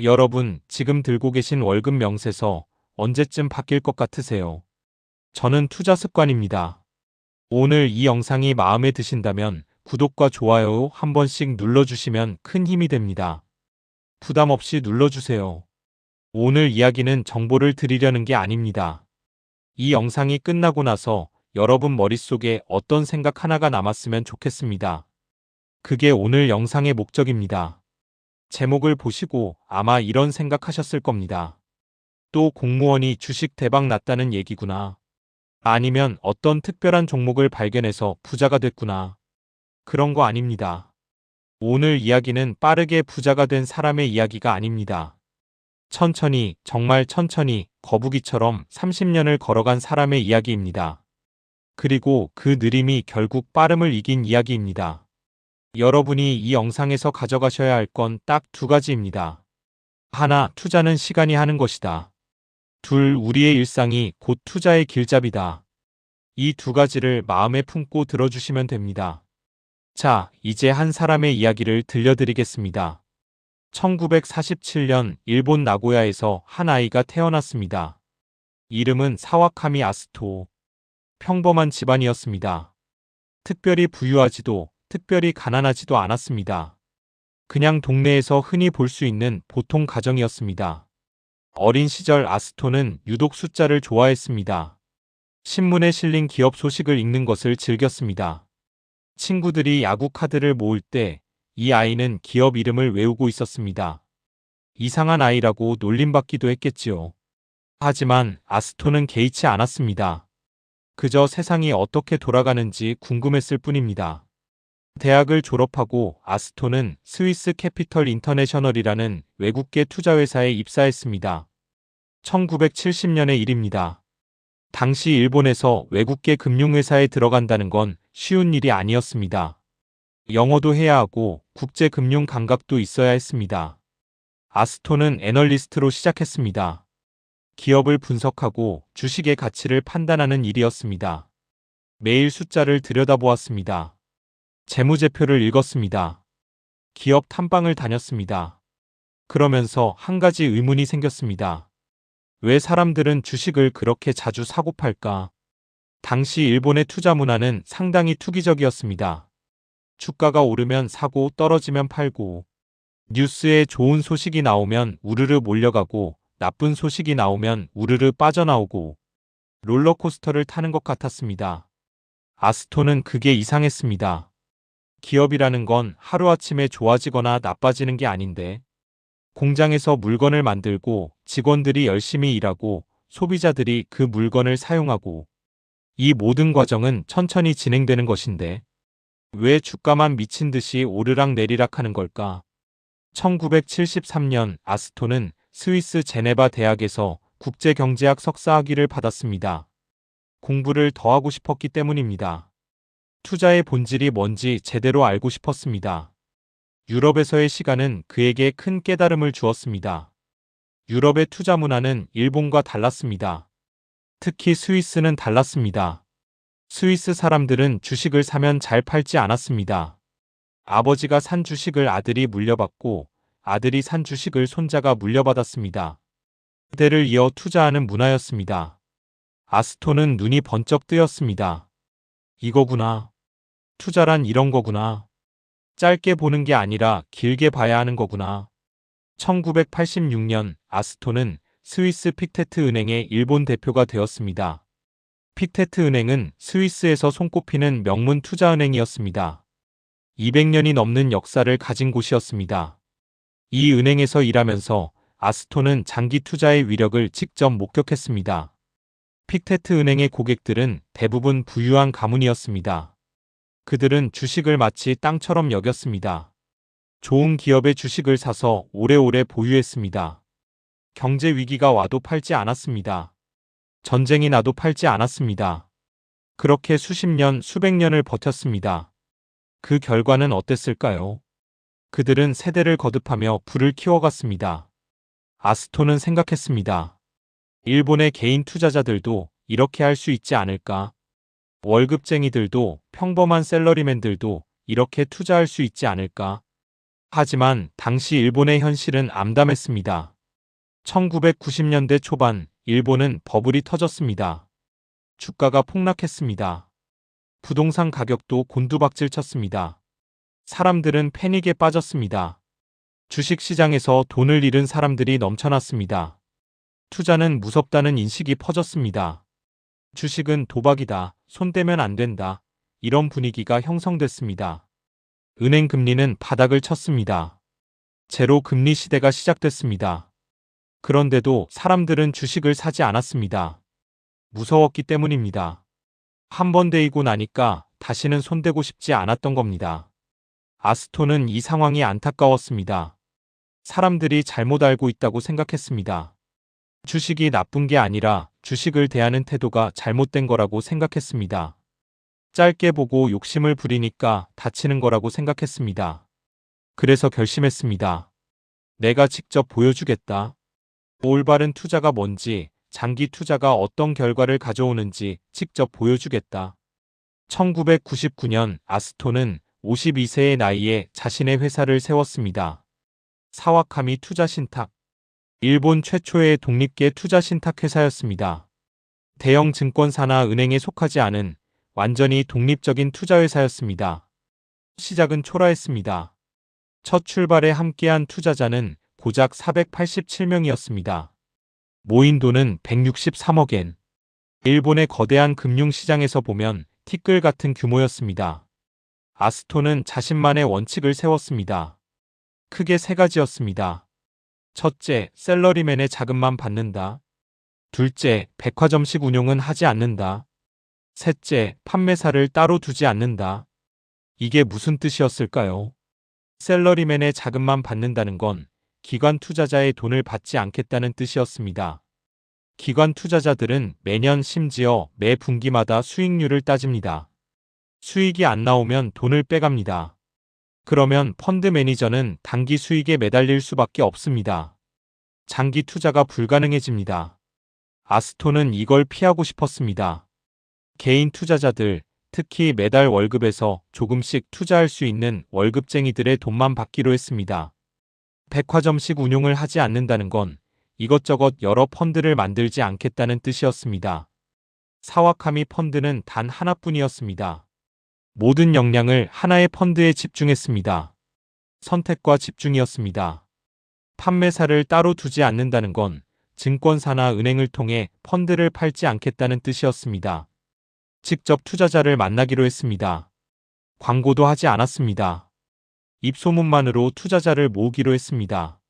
여러분, 지금 들고 계신 월급 명세서 언제쯤 바뀔 것 같으세요? 저는 투자 습관입니다. 오늘 이 영상이 마음에 드신다면 구독과 좋아요 한 번씩 눌러주시면 큰 힘이 됩니다. 부담 없이 눌러주세요. 오늘 이야기는 정보를 드리려는 게 아닙니다. 이 영상이 끝나고 나서 여러분 머릿속에 어떤 생각 하나가 남았으면 좋겠습니다. 그게 오늘 영상의 목적입니다. 제목을 보시고 아마 이런 생각하셨을 겁니다. 또 공무원이 주식 대박 났다는 얘기구나. 아니면 어떤 특별한 종목을 발견해서 부자가 됐구나. 그런 거 아닙니다. 오늘 이야기는 빠르게 부자가 된 사람의 이야기가 아닙니다. 천천히, 정말 천천히 거북이처럼 30년을 걸어간 사람의 이야기입니다. 그리고 그 느림이 결국 빠름을 이긴 이야기입니다. 여러분이 이 영상에서 가져가셔야 할 건 딱 두 가지입니다. 하나, 투자는 시간이 하는 것이다. 둘, 우리의 일상이 곧 투자의 길잡이다. 이 두 가지를 마음에 품고 들어주시면 됩니다. 자, 이제 한 사람의 이야기를 들려드리겠습니다. 1947년 일본 나고야에서 한 아이가 태어났습니다. 이름은 사와카미 아스토. 평범한 집안이었습니다. 특별히 부유하지도 특별히 가난하지도 않았습니다. 그냥 동네에서 흔히 볼 수 있는 보통 가정이었습니다. 어린 시절 아스토는 유독 숫자를 좋아했습니다. 신문에 실린 기업 소식을 읽는 것을 즐겼습니다. 친구들이 야구 카드를 모을 때 이 아이는 기업 이름을 외우고 있었습니다. 이상한 아이라고 놀림받기도 했겠지요. 하지만 아스토는 개의치 않았습니다. 그저 세상이 어떻게 돌아가는지 궁금했을 뿐입니다. 대학을 졸업하고 아스토는 스위스 캐피털 인터내셔널이라는 외국계 투자회사에 입사했습니다. 1970년의 일입니다. 당시 일본에서 외국계 금융회사에 들어간다는 건 쉬운 일이 아니었습니다. 영어도 해야 하고 국제금융 감각도 있어야 했습니다. 아스토는 애널리스트로 시작했습니다. 기업을 분석하고 주식의 가치를 판단하는 일이었습니다. 매일 숫자를 들여다보았습니다. 재무제표를 읽었습니다. 기업 탐방을 다녔습니다. 그러면서 한 가지 의문이 생겼습니다. 왜 사람들은 주식을 그렇게 자주 사고 팔까? 당시 일본의 투자 문화는 상당히 투기적이었습니다. 주가가 오르면 사고 떨어지면 팔고, 뉴스에 좋은 소식이 나오면 우르르 몰려가고 나쁜 소식이 나오면 우르르 빠져나오고 롤러코스터를 타는 것 같았습니다. 아스토는 그게 이상했습니다. 기업이라는 건 하루아침에 좋아지거나 나빠지는 게 아닌데, 공장에서 물건을 만들고 직원들이 열심히 일하고 소비자들이 그 물건을 사용하고 이 모든 과정은 천천히 진행되는 것인데 왜 주가만 미친 듯이 오르락 내리락 하는 걸까? 1973년 아스토는 스위스 제네바 대학에서 국제경제학 석사학위를 받았습니다. 공부를 더 하고 싶었기 때문입니다. 투자의 본질이 뭔지 제대로 알고 싶었습니다. 유럽에서의 시간은 그에게 큰 깨달음을 주었습니다. 유럽의 투자 문화는 일본과 달랐습니다. 특히 스위스는 달랐습니다. 스위스 사람들은 주식을 사면 잘 팔지 않았습니다. 아버지가 산 주식을 아들이 물려받고 아들이 산 주식을 손자가 물려받았습니다. 세대를 이어 투자하는 문화였습니다. 아스토는 눈이 번쩍 뜨였습니다. 이거구나. 투자란 이런 거구나. 짧게 보는 게 아니라 길게 봐야 하는 거구나. 1986년 아스토는 스위스 픽테트 은행의 일본 대표가 되었습니다. 픽테트 은행은 스위스에서 손꼽히는 명문 투자은행이었습니다. 200년이 넘는 역사를 가진 곳이었습니다. 이 은행에서 일하면서 아스토는 장기 투자의 위력을 직접 목격했습니다. 픽테트 은행의 고객들은 대부분 부유한 가문이었습니다. 그들은 주식을 마치 땅처럼 여겼습니다. 좋은 기업의 주식을 사서 오래오래 보유했습니다. 경제 위기가 와도 팔지 않았습니다. 전쟁이 나도 팔지 않았습니다. 그렇게 수십 년, 수백 년을 버텼습니다. 그 결과는 어땠을까요? 그들은 세대를 거듭하며 부를 키워갔습니다. 아스토는 생각했습니다. 일본의 개인 투자자들도 이렇게 할 수 있지 않을까? 월급쟁이들도 평범한 샐러리맨들도 이렇게 투자할 수 있지 않을까? 하지만 당시 일본의 현실은 암담했습니다. 1990년대 초반 일본은 버블이 터졌습니다. 주가가 폭락했습니다. 부동산 가격도 곤두박질 쳤습니다. 사람들은 패닉에 빠졌습니다. 주식시장에서 돈을 잃은 사람들이 넘쳐났습니다. 투자는 무섭다는 인식이 퍼졌습니다. 주식은 도박이다, 손대면 안 된다, 이런 분위기가 형성됐습니다. 은행 금리는 바닥을 쳤습니다. 제로 금리 시대가 시작됐습니다. 그런데도 사람들은 주식을 사지 않았습니다. 무서웠기 때문입니다. 한 번 데이고 나니까 다시는 손대고 싶지 않았던 겁니다. 아스토는 이 상황이 안타까웠습니다. 사람들이 잘못 알고 있다고 생각했습니다. 주식이 나쁜 게 아니라 주식을 대하는 태도가 잘못된 거라고 생각했습니다. 짧게 보고 욕심을 부리니까 다치는 거라고 생각했습니다. 그래서 결심했습니다. 내가 직접 보여주겠다. 올바른 투자가 뭔지, 장기 투자가 어떤 결과를 가져오는지 직접 보여주겠다. 1999년 아스토는 52세의 나이에 자신의 회사를 세웠습니다. 사와카미 투자신탁. 일본 최초의 독립계 투자신탁회사였습니다. 대형 증권사나 은행에 속하지 않은 완전히 독립적인 투자회사였습니다. 시작은 초라했습니다. 첫 출발에 함께한 투자자는 고작 487명이었습니다. 모인 돈은 163억 엔. 일본의 거대한 금융시장에서 보면 티끌 같은 규모였습니다. 아스토는 자신만의 원칙을 세웠습니다. 크게 세 가지였습니다. 첫째, 셀러리맨의 자금만 받는다. 둘째, 백화점식 운용은 하지 않는다. 셋째, 판매사를 따로 두지 않는다. 이게 무슨 뜻이었을까요? 셀러리맨의 자금만 받는다는 건 기관 투자자의 돈을 받지 않겠다는 뜻이었습니다. 기관 투자자들은 매년 심지어 매 분기마다 수익률을 따집니다. 수익이 안 나오면 돈을 빼갑니다. 그러면 펀드 매니저는 단기 수익에 매달릴 수밖에 없습니다. 장기 투자가 불가능해집니다. 아스토는 이걸 피하고 싶었습니다. 개인 투자자들, 특히 매달 월급에서 조금씩 투자할 수 있는 월급쟁이들의 돈만 받기로 했습니다. 백화점식 운용을 하지 않는다는 건 이것저것 여러 펀드를 만들지 않겠다는 뜻이었습니다. 사와카미 펀드는 단 하나뿐이었습니다. 모든 역량을 하나의 펀드에 집중했습니다. 선택과 집중이었습니다. 판매사를 따로 두지 않는다는 건 증권사나 은행을 통해 펀드를 팔지 않겠다는 뜻이었습니다. 직접 투자자를 만나기로 했습니다. 광고도 하지 않았습니다. 입소문만으로 투자자를 모으기로 했습니다.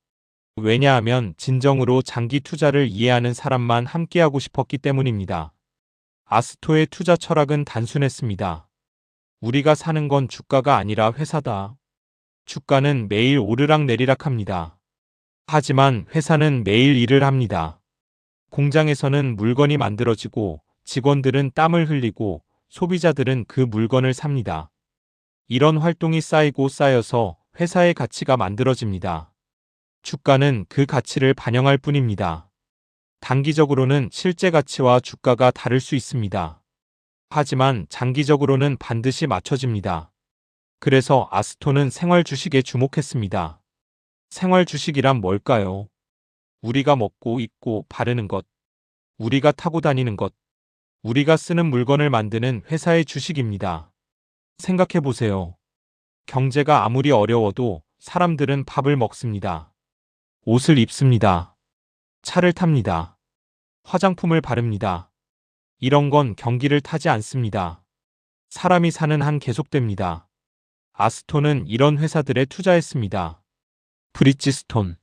왜냐하면 진정으로 장기 투자를 이해하는 사람만 함께하고 싶었기 때문입니다. 아스토의 투자 철학은 단순했습니다. 우리가 사는 건 주가가 아니라 회사다. 주가는 매일 오르락 내리락 합니다. 하지만 회사는 매일 일을 합니다. 공장에서는 물건이 만들어지고 직원들은 땀을 흘리고 소비자들은 그 물건을 삽니다. 이런 활동이 쌓이고 쌓여서 회사의 가치가 만들어집니다. 주가는 그 가치를 반영할 뿐입니다. 단기적으로는 실제 가치와 주가가 다를 수 있습니다. 하지만 장기적으로는 반드시 맞춰집니다. 그래서 아스토는 생활 주식에 주목했습니다. 생활 주식이란 뭘까요? 우리가 먹고 입고 바르는 것, 우리가 타고 다니는 것, 우리가 쓰는 물건을 만드는 회사의 주식입니다. 생각해 보세요. 경제가 아무리 어려워도 사람들은 밥을 먹습니다. 옷을 입습니다. 차를 탑니다. 화장품을 바릅니다. 이런 건 경기를 타지 않습니다. 사람이 사는 한 계속됩니다. 아스토는 이런 회사들에 투자했습니다. 브리지스톤.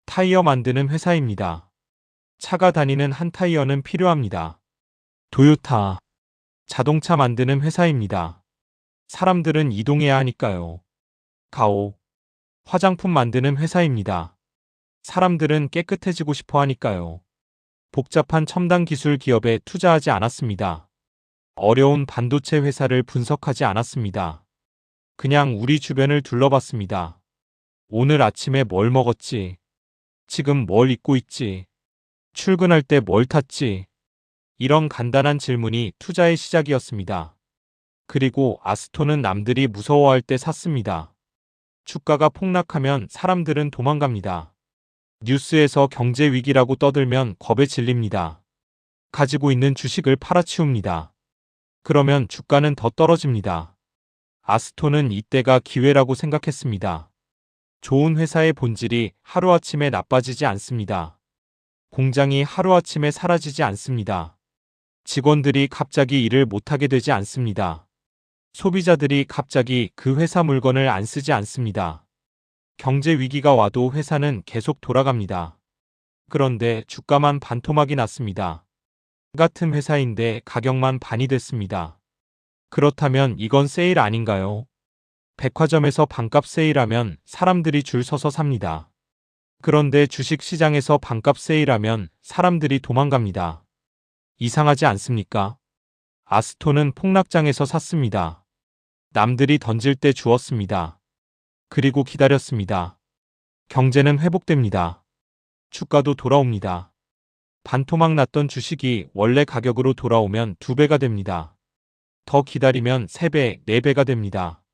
타이어 만드는 회사입니다. 차가 다니는 한 타이어는 필요합니다. 도요타. 자동차 만드는 회사입니다. 사람들은 이동해야 하니까요. 가오. 화장품 만드는 회사입니다. 사람들은 깨끗해지고 싶어 하니까요. 복잡한 첨단 기술 기업에 투자하지 않았습니다. 어려운 반도체 회사를 분석하지 않았습니다. 그냥 우리 주변을 둘러봤습니다. 오늘 아침에 뭘 먹었지? 지금 뭘 입고 있지? 출근할 때 뭘 탔지? 이런 간단한 질문이 투자의 시작이었습니다. 그리고 아스토는 남들이 무서워할 때 샀습니다. 주가가 폭락하면 사람들은 도망갑니다. 뉴스에서 경제 위기라고 떠들면 겁에 질립니다. 가지고 있는 주식을 팔아치웁니다. 그러면 주가는 더 떨어집니다. 아스토는 이때가 기회라고 생각했습니다. 좋은 회사의 본질이 하루아침에 나빠지지 않습니다. 공장이 하루아침에 사라지지 않습니다. 직원들이 갑자기 일을 못하게 되지 않습니다. 소비자들이 갑자기 그 회사 물건을 안 쓰지 않습니다. 경제 위기가 와도 회사는 계속 돌아갑니다. 그런데 주가만 반토막이 났습니다. 같은 회사인데 가격만 반이 됐습니다. 그렇다면 이건 세일 아닌가요? 백화점에서 반값 세일하면 사람들이 줄 서서 삽니다. 그런데 주식 시장에서 반값 세일하면 사람들이 도망갑니다. 이상하지 않습니까? 아스토는 폭락장에서 샀습니다. 남들이 던질 때 주었습니다. 그리고 기다렸습니다. 경제는 회복됩니다. 주가도 돌아옵니다. 반토막 났던 주식이 원래 가격으로 돌아오면 2배가 됩니다. 더 기다리면 3배, 4배가 됩니다.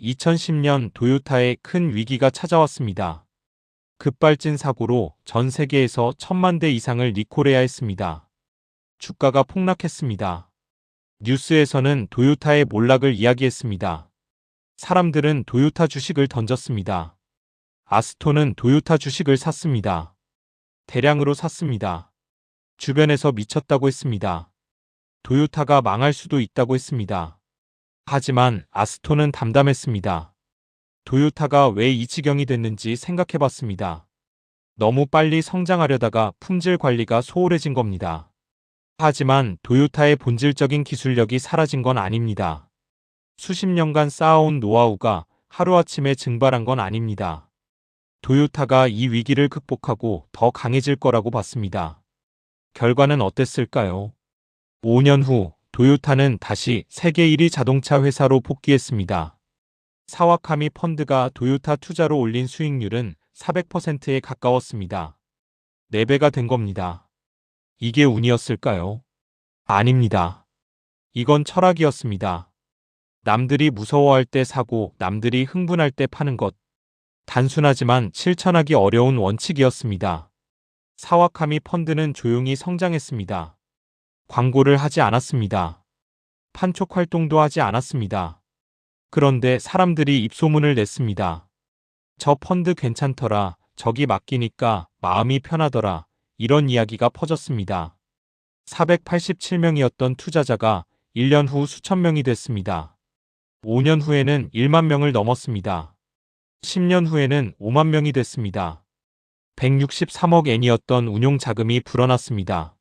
2010년 도요타의 큰 위기가 찾아왔습니다. 급발진 사고로 전 세계에서 1000만 대 이상을 리콜해야 했습니다. 주가가 폭락했습니다. 뉴스에서는 도요타의 몰락을 이야기했습니다. 사람들은 도요타 주식을 던졌습니다. 아스토는 도요타 주식을 샀습니다. 대량으로 샀습니다. 주변에서 미쳤다고 했습니다. 도요타가 망할 수도 있다고 했습니다. 하지만 아스토는 담담했습니다. 도요타가 왜 이 지경이 됐는지 생각해봤습니다. 너무 빨리 성장하려다가 품질 관리가 소홀해진 겁니다. 하지만 도요타의 본질적인 기술력이 사라진 건 아닙니다. 수십 년간 쌓아온 노하우가 하루아침에 증발한 건 아닙니다. 도요타가 이 위기를 극복하고 더 강해질 거라고 봤습니다. 결과는 어땠을까요? 5년 후 도요타는 다시 세계 1위 자동차 회사로 복귀했습니다. 사와카미 펀드가 도요타 투자로 올린 수익률은 400%에 가까웠습니다. 4배가 된 겁니다. 이게 운이었을까요? 아닙니다. 이건 철학이었습니다. 남들이 무서워할 때 사고 남들이 흥분할 때 파는 것. 단순하지만 실천하기 어려운 원칙이었습니다. 사와카미 펀드는 조용히 성장했습니다. 광고를 하지 않았습니다. 판촉 활동도 하지 않았습니다. 그런데 사람들이 입소문을 냈습니다. 저 펀드 괜찮더라. 저기 맡기니까 마음이 편하더라. 이런 이야기가 퍼졌습니다. 487명이었던 투자자가 1년 후 수천 명이 됐습니다. 5년 후에는 1만 명을 넘었습니다. 10년 후에는 5만 명이 됐습니다. 163억 엔이었던 운용 자금이 불어났습니다.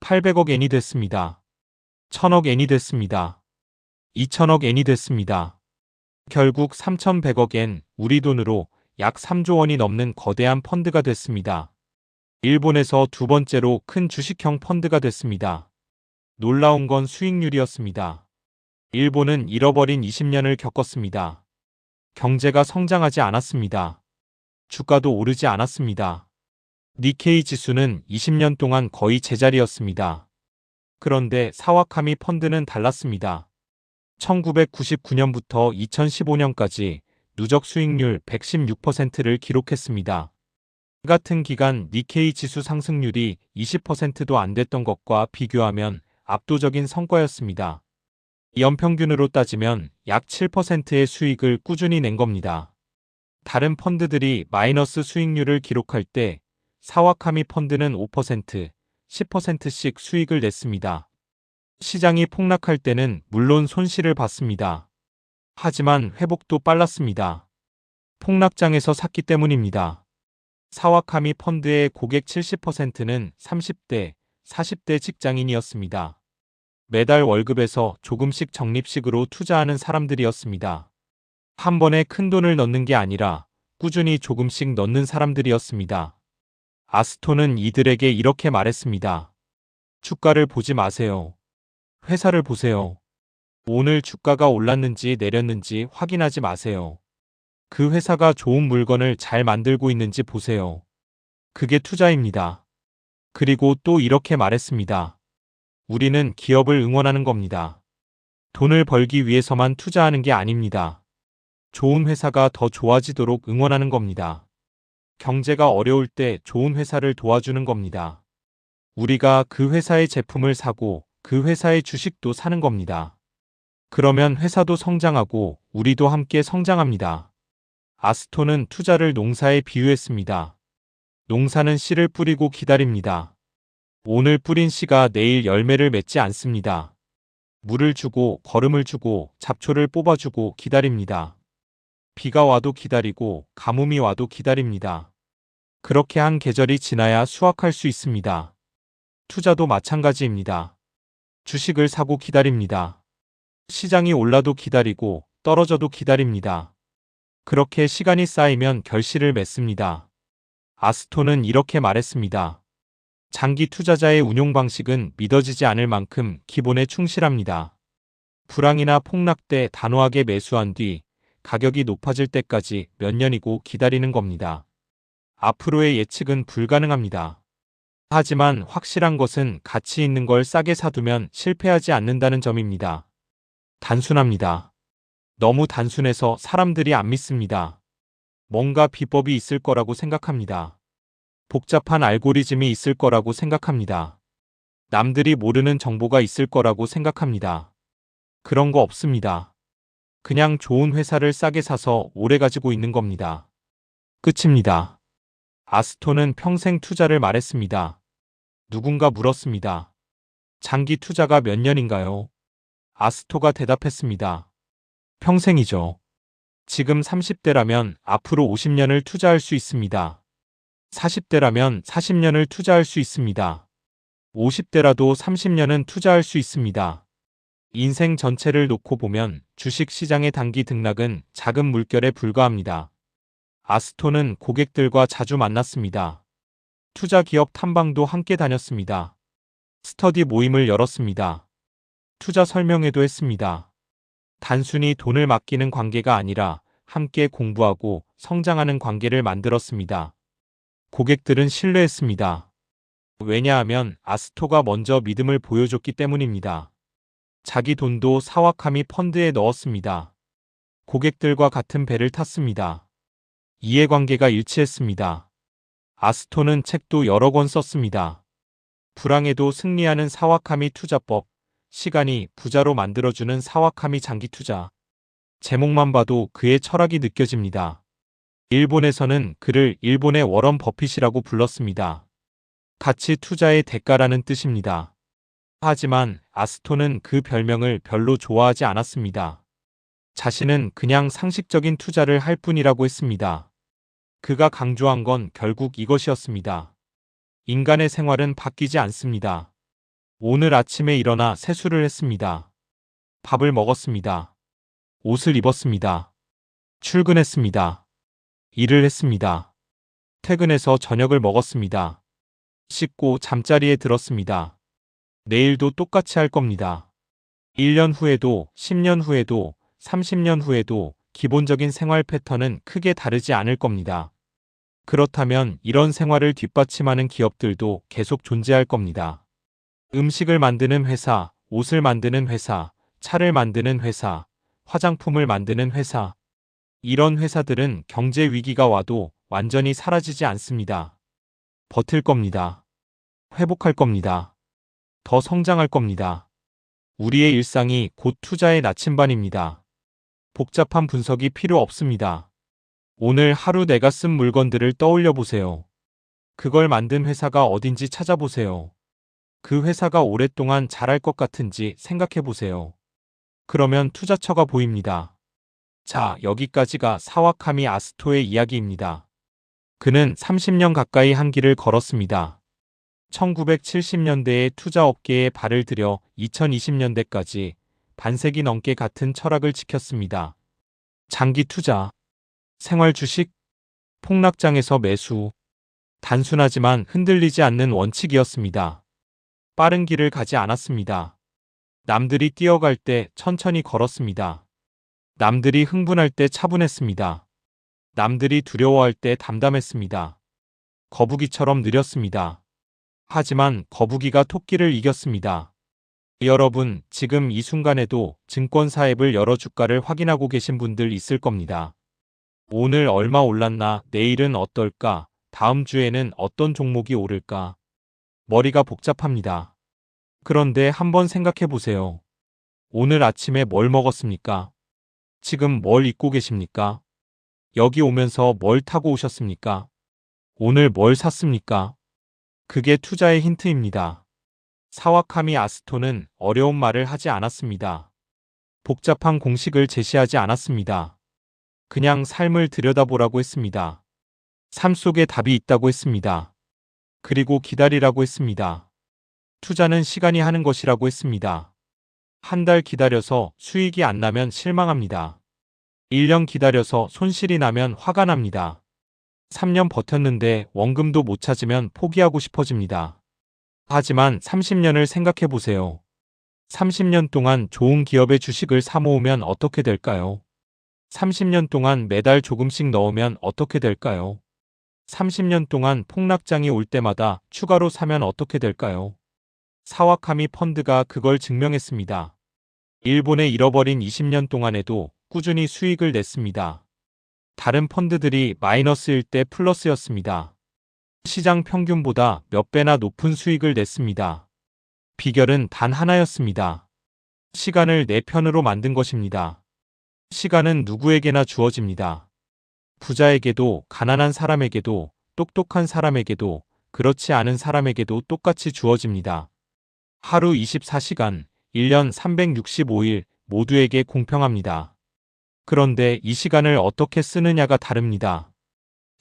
800억 엔이 됐습니다. 1000억 엔이 됐습니다. 2000억 엔이 됐습니다. 결국 3100억 엔, 우리 돈으로 약 3조 원이 넘는 거대한 펀드가 됐습니다. 일본에서 두 번째로 큰 주식형 펀드가 됐습니다. 놀라운 건 수익률이었습니다. 일본은 잃어버린 20년을 겪었습니다. 경제가 성장하지 않았습니다. 주가도 오르지 않았습니다. 니케이 지수는 20년 동안 거의 제자리였습니다. 그런데 사와카미 펀드는 달랐습니다. 1999년부터 2015년까지 누적 수익률 116%를 기록했습니다. 같은 기간 니케이 지수 상승률이 20%도 안 됐던 것과 비교하면 압도적인 성과였습니다. 연평균으로 따지면 약 7%의 수익을 꾸준히 낸 겁니다. 다른 펀드들이 마이너스 수익률을 기록할 때 사와카미 펀드는 5%, 10%씩 수익을 냈습니다. 시장이 폭락할 때는 물론 손실을 봤습니다. 하지만 회복도 빨랐습니다. 폭락장에서 샀기 때문입니다. 사와카미 펀드의 고객 70%는 30대, 40대 직장인이었습니다. 매달 월급에서 조금씩 적립식으로 투자하는 사람들이었습니다. 한 번에 큰 돈을 넣는 게 아니라 꾸준히 조금씩 넣는 사람들이었습니다. 아스토는 이들에게 이렇게 말했습니다. 주가를 보지 마세요. 회사를 보세요. 오늘 주가가 올랐는지 내렸는지 확인하지 마세요. 그 회사가 좋은 물건을 잘 만들고 있는지 보세요. 그게 투자입니다. 그리고 또 이렇게 말했습니다. 우리는 기업을 응원하는 겁니다. 돈을 벌기 위해서만 투자하는 게 아닙니다. 좋은 회사가 더 좋아지도록 응원하는 겁니다. 경제가 어려울 때 좋은 회사를 도와주는 겁니다. 우리가 그 회사의 제품을 사고 그 회사의 주식도 사는 겁니다. 그러면 회사도 성장하고 우리도 함께 성장합니다. 아스토는 투자를 농사에 비유했습니다. 농사는 씨를 뿌리고 기다립니다. 오늘 뿌린 씨가 내일 열매를 맺지 않습니다. 물을 주고 거름을 주고 잡초를 뽑아주고 기다립니다. 비가 와도 기다리고 가뭄이 와도 기다립니다. 그렇게 한 계절이 지나야 수확할 수 있습니다. 투자도 마찬가지입니다. 주식을 사고 기다립니다. 시장이 올라도 기다리고 떨어져도 기다립니다. 그렇게 시간이 쌓이면 결실을 맺습니다. 아스토는 이렇게 말했습니다. 장기 투자자의 운용 방식은 믿어지지 않을 만큼 기본에 충실합니다. 불황이나 폭락 때 단호하게 매수한 뒤 가격이 높아질 때까지 몇 년이고 기다리는 겁니다. 앞으로의 예측은 불가능합니다. 하지만 확실한 것은 가치 있는 걸 싸게 사두면 실패하지 않는다는 점입니다. 단순합니다. 너무 단순해서 사람들이 안 믿습니다. 뭔가 비법이 있을 거라고 생각합니다. 복잡한 알고리즘이 있을 거라고 생각합니다. 남들이 모르는 정보가 있을 거라고 생각합니다. 그런 거 없습니다. 그냥 좋은 회사를 싸게 사서 오래 가지고 있는 겁니다. 끝입니다. 아스토는 평생 투자를 말했습니다. 누군가 물었습니다. 장기 투자가 몇 년인가요? 아스토가 대답했습니다. 평생이죠. 지금 30대라면 앞으로 50년을 투자할 수 있습니다. 40대라면 40년을 투자할 수 있습니다. 50대라도 30년은 투자할 수 있습니다. 인생 전체를 놓고 보면 주식 시장의 단기 등락은 작은 물결에 불과합니다. 아스토는 고객들과 자주 만났습니다. 투자 기업 탐방도 함께 다녔습니다. 스터디 모임을 열었습니다. 투자 설명회도 했습니다. 단순히 돈을 맡기는 관계가 아니라 함께 공부하고 성장하는 관계를 만들었습니다. 고객들은 신뢰했습니다. 왜냐하면 아스토가 먼저 믿음을 보여줬기 때문입니다. 자기 돈도 사와카미 펀드에 넣었습니다. 고객들과 같은 배를 탔습니다. 이해관계가 일치했습니다. 아스토는 책도 여러 권 썼습니다. 불황에도 승리하는 사와카미 투자법, 시간이 부자로 만들어주는 사와카미 장기 투자. 제목만 봐도 그의 철학이 느껴집니다. 일본에서는 그를 일본의 워런 버핏이라고 불렀습니다. 가치 투자의 대가라는 뜻입니다. 하지만 아스토는 그 별명을 별로 좋아하지 않았습니다. 자신은 그냥 상식적인 투자를 할 뿐이라고 했습니다. 그가 강조한 건 결국 이것이었습니다. 인간의 생활은 바뀌지 않습니다. 오늘 아침에 일어나 세수를 했습니다. 밥을 먹었습니다. 옷을 입었습니다. 출근했습니다. 일을 했습니다. 퇴근해서 저녁을 먹었습니다. 씻고 잠자리에 들었습니다. 내일도 똑같이 할 겁니다. 1년 후에도, 10년 후에도, 30년 후에도 기본적인 생활 패턴은 크게 다르지 않을 겁니다. 그렇다면 이런 생활을 뒷받침하는 기업들도 계속 존재할 겁니다. 음식을 만드는 회사, 옷을 만드는 회사, 차를 만드는 회사, 화장품을 만드는 회사. 이런 회사들은 경제 위기가 와도 완전히 사라지지 않습니다. 버틸 겁니다. 회복할 겁니다. 더 성장할 겁니다. 우리의 일상이 곧 투자의 나침반입니다. 복잡한 분석이 필요 없습니다. 오늘 하루 내가 쓴 물건들을 떠올려 보세요. 그걸 만든 회사가 어딘지 찾아보세요. 그 회사가 오랫동안 잘할 것 같은지 생각해 보세요. 그러면 투자처가 보입니다. 자, 여기까지가 사와카미 아스토의 이야기입니다. 그는 30년 가까이 한 길을 걸었습니다. 1970년대에 투자업계에 발을 들여 2020년대까지 반세기 넘게 같은 철학을 지켰습니다. 장기 투자, 생활 주식, 폭락장에서 매수. 단순하지만 흔들리지 않는 원칙이었습니다. 빠른 길을 가지 않았습니다. 남들이 뛰어갈 때 천천히 걸었습니다. 남들이 흥분할 때 차분했습니다. 남들이 두려워할 때 담담했습니다. 거북이처럼 느렸습니다. 하지만 거북이가 토끼를 이겼습니다. 여러분, 지금 이 순간에도 증권사 앱을 열어 주가를 확인하고 계신 분들 있을 겁니다. 오늘 얼마 올랐나, 내일은 어떨까, 다음 주에는 어떤 종목이 오를까. 머리가 복잡합니다. 그런데 한번 생각해 보세요. 오늘 아침에 뭘 먹었습니까? 지금 뭘 입고 계십니까? 여기 오면서 뭘 타고 오셨습니까? 오늘 뭘 샀습니까? 그게 투자의 힌트입니다. 사와카미 아스토는 어려운 말을 하지 않았습니다. 복잡한 공식을 제시하지 않았습니다. 그냥 삶을 들여다보라고 했습니다. 삶 속에 답이 있다고 했습니다. 그리고 기다리라고 했습니다. 투자는 시간이 하는 것이라고 했습니다. 한 달 기다려서 수익이 안 나면 실망합니다. 1년 기다려서 손실이 나면 화가 납니다. 3년 버텼는데 원금도 못 찾으면 포기하고 싶어집니다. 하지만 30년을 생각해 보세요. 30년 동안 좋은 기업의 주식을 사 모으면 어떻게 될까요? 30년 동안 매달 조금씩 넣으면 어떻게 될까요? 30년 동안 폭락장이 올 때마다 추가로 사면 어떻게 될까요? 사와카미 펀드가 그걸 증명했습니다. 일본의 잃어버린 20년 동안에도 꾸준히 수익을 냈습니다. 다른 펀드들이 마이너스일 때 플러스였습니다. 시장 평균보다 몇 배나 높은 수익을 냈습니다. 비결은 단 하나였습니다. 시간을 내 편으로 만든 것입니다. 시간은 누구에게나 주어집니다. 부자에게도, 가난한 사람에게도, 똑똑한 사람에게도, 그렇지 않은 사람에게도 똑같이 주어집니다. 하루 24시간, 1년 365일 모두에게 공평합니다. 그런데 이 시간을 어떻게 쓰느냐가 다릅니다.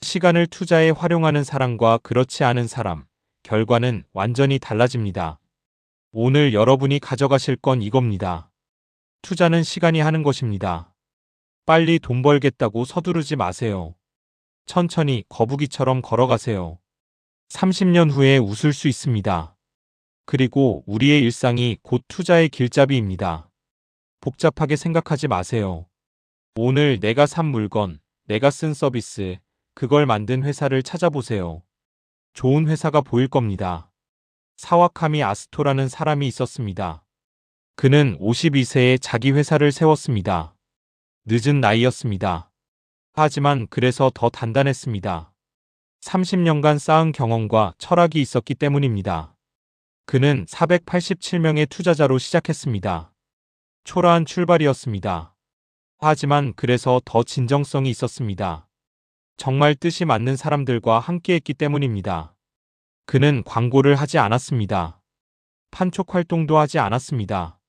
시간을 투자에 활용하는 사람과 그렇지 않은 사람, 결과는 완전히 달라집니다. 오늘 여러분이 가져가실 건 이겁니다. 투자는 시간이 하는 것입니다. 빨리 돈 벌겠다고 서두르지 마세요. 천천히 거북이처럼 걸어가세요. 30년 후에 웃을 수 있습니다. 그리고 우리의 일상이 곧 투자의 길잡이입니다. 복잡하게 생각하지 마세요. 오늘 내가 산 물건, 내가 쓴 서비스, 그걸 만든 회사를 찾아보세요. 좋은 회사가 보일 겁니다. 사와카미 아스토라는 사람이 있었습니다. 그는 52세에 자기 회사를 세웠습니다. 늦은 나이였습니다. 하지만 그래서 더 단단했습니다. 30년간 쌓은 경험과 철학이 있었기 때문입니다. 그는 487명의 투자자로 시작했습니다. 초라한 출발이었습니다. 하지만 그래서 더 진정성이 있었습니다. 정말 뜻이 맞는 사람들과 함께했기 때문입니다. 그는 광고를 하지 않았습니다. 판촉 활동도 하지 않았습니다.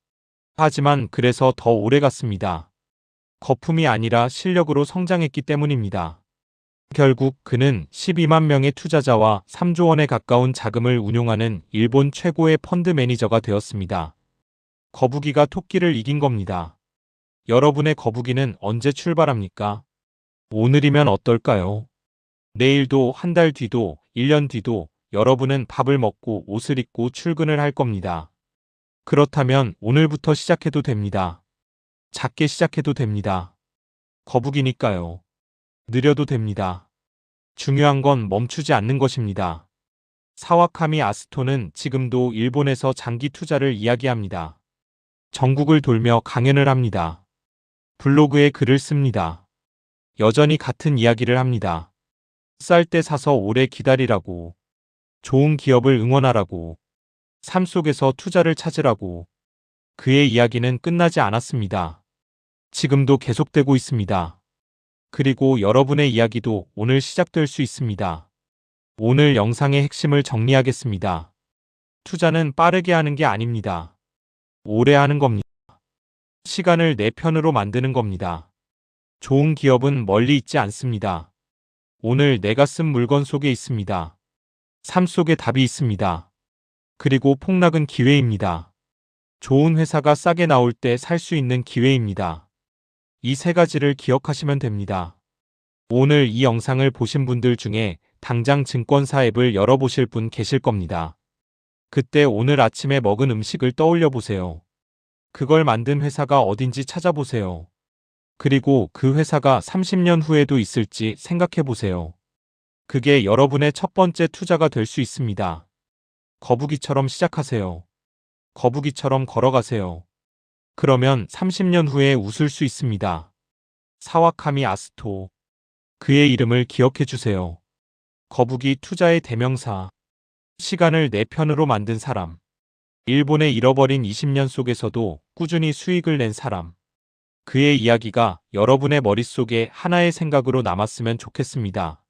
하지만 그래서 더 오래 갔습니다. 거품이 아니라 실력으로 성장했기 때문입니다. 결국 그는 12만 명의 투자자와 3조 원에 가까운 자금을 운용하는 일본 최고의 펀드 매니저가 되었습니다. 거북이가 토끼를 이긴 겁니다. 여러분의 거북이는 언제 출발합니까? 오늘이면 어떨까요? 내일도, 한 달 뒤도, 1년 뒤도 여러분은 밥을 먹고 옷을 입고 출근을 할 겁니다. 그렇다면 오늘부터 시작해도 됩니다. 작게 시작해도 됩니다. 거북이니까요. 느려도 됩니다. 중요한 건 멈추지 않는 것입니다. 사와카미 아스토는 지금도 일본에서 장기 투자를 이야기합니다. 전국을 돌며 강연을 합니다. 블로그에 글을 씁니다. 여전히 같은 이야기를 합니다. 쌀 때 사서 오래 기다리라고. 좋은 기업을 응원하라고. 삶 속에서 투자를 찾으라고. 그의 이야기는 끝나지 않았습니다. 지금도 계속되고 있습니다. 그리고 여러분의 이야기도 오늘 시작될 수 있습니다. 오늘 영상의 핵심을 정리하겠습니다. 투자는 빠르게 하는 게 아닙니다. 오래 하는 겁니다. 시간을 내 편으로 만드는 겁니다. 좋은 기업은 멀리 있지 않습니다. 오늘 내가 쓴 물건 속에 있습니다. 삶 속에 답이 있습니다. 그리고 폭락은 기회입니다. 좋은 회사가 싸게 나올 때 살 수 있는 기회입니다. 이 세 가지를 기억하시면 됩니다. 오늘 이 영상을 보신 분들 중에 당장 증권사 앱을 열어보실 분 계실 겁니다. 그때 오늘 아침에 먹은 음식을 떠올려 보세요. 그걸 만든 회사가 어딘지 찾아보세요. 그리고 그 회사가 30년 후에도 있을지 생각해 보세요. 그게 여러분의 첫 번째 투자가 될 수 있습니다. 거북이처럼 시작하세요. 거북이처럼 걸어가세요. 그러면 30년 후에 웃을 수 있습니다. 사와카미 아스토. 그의 이름을 기억해 주세요. 거북이 투자의 대명사. 시간을 내 편으로 만든 사람. 일본의 잃어버린 20년 속에서도 꾸준히 수익을 낸 사람. 그의 이야기가 여러분의 머릿속에 하나의 생각으로 남았으면 좋겠습니다.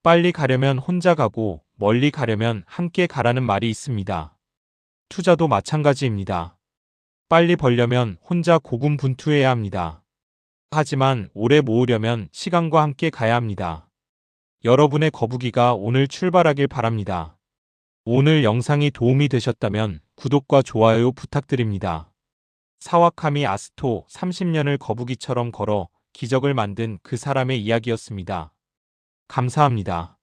빨리 가려면 혼자 가고 멀리 가려면 함께 가라는 말이 있습니다. 투자도 마찬가지입니다. 빨리 벌려면 혼자 고군분투해야 합니다. 하지만 오래 모으려면 시간과 함께 가야 합니다. 여러분의 거북이가 오늘 출발하길 바랍니다. 오늘 영상이 도움이 되셨다면 구독과 좋아요 부탁드립니다. 사와카미 아스토 30년을 거북이처럼 걸어 기적을 만든 그 사람의 이야기였습니다. 감사합니다.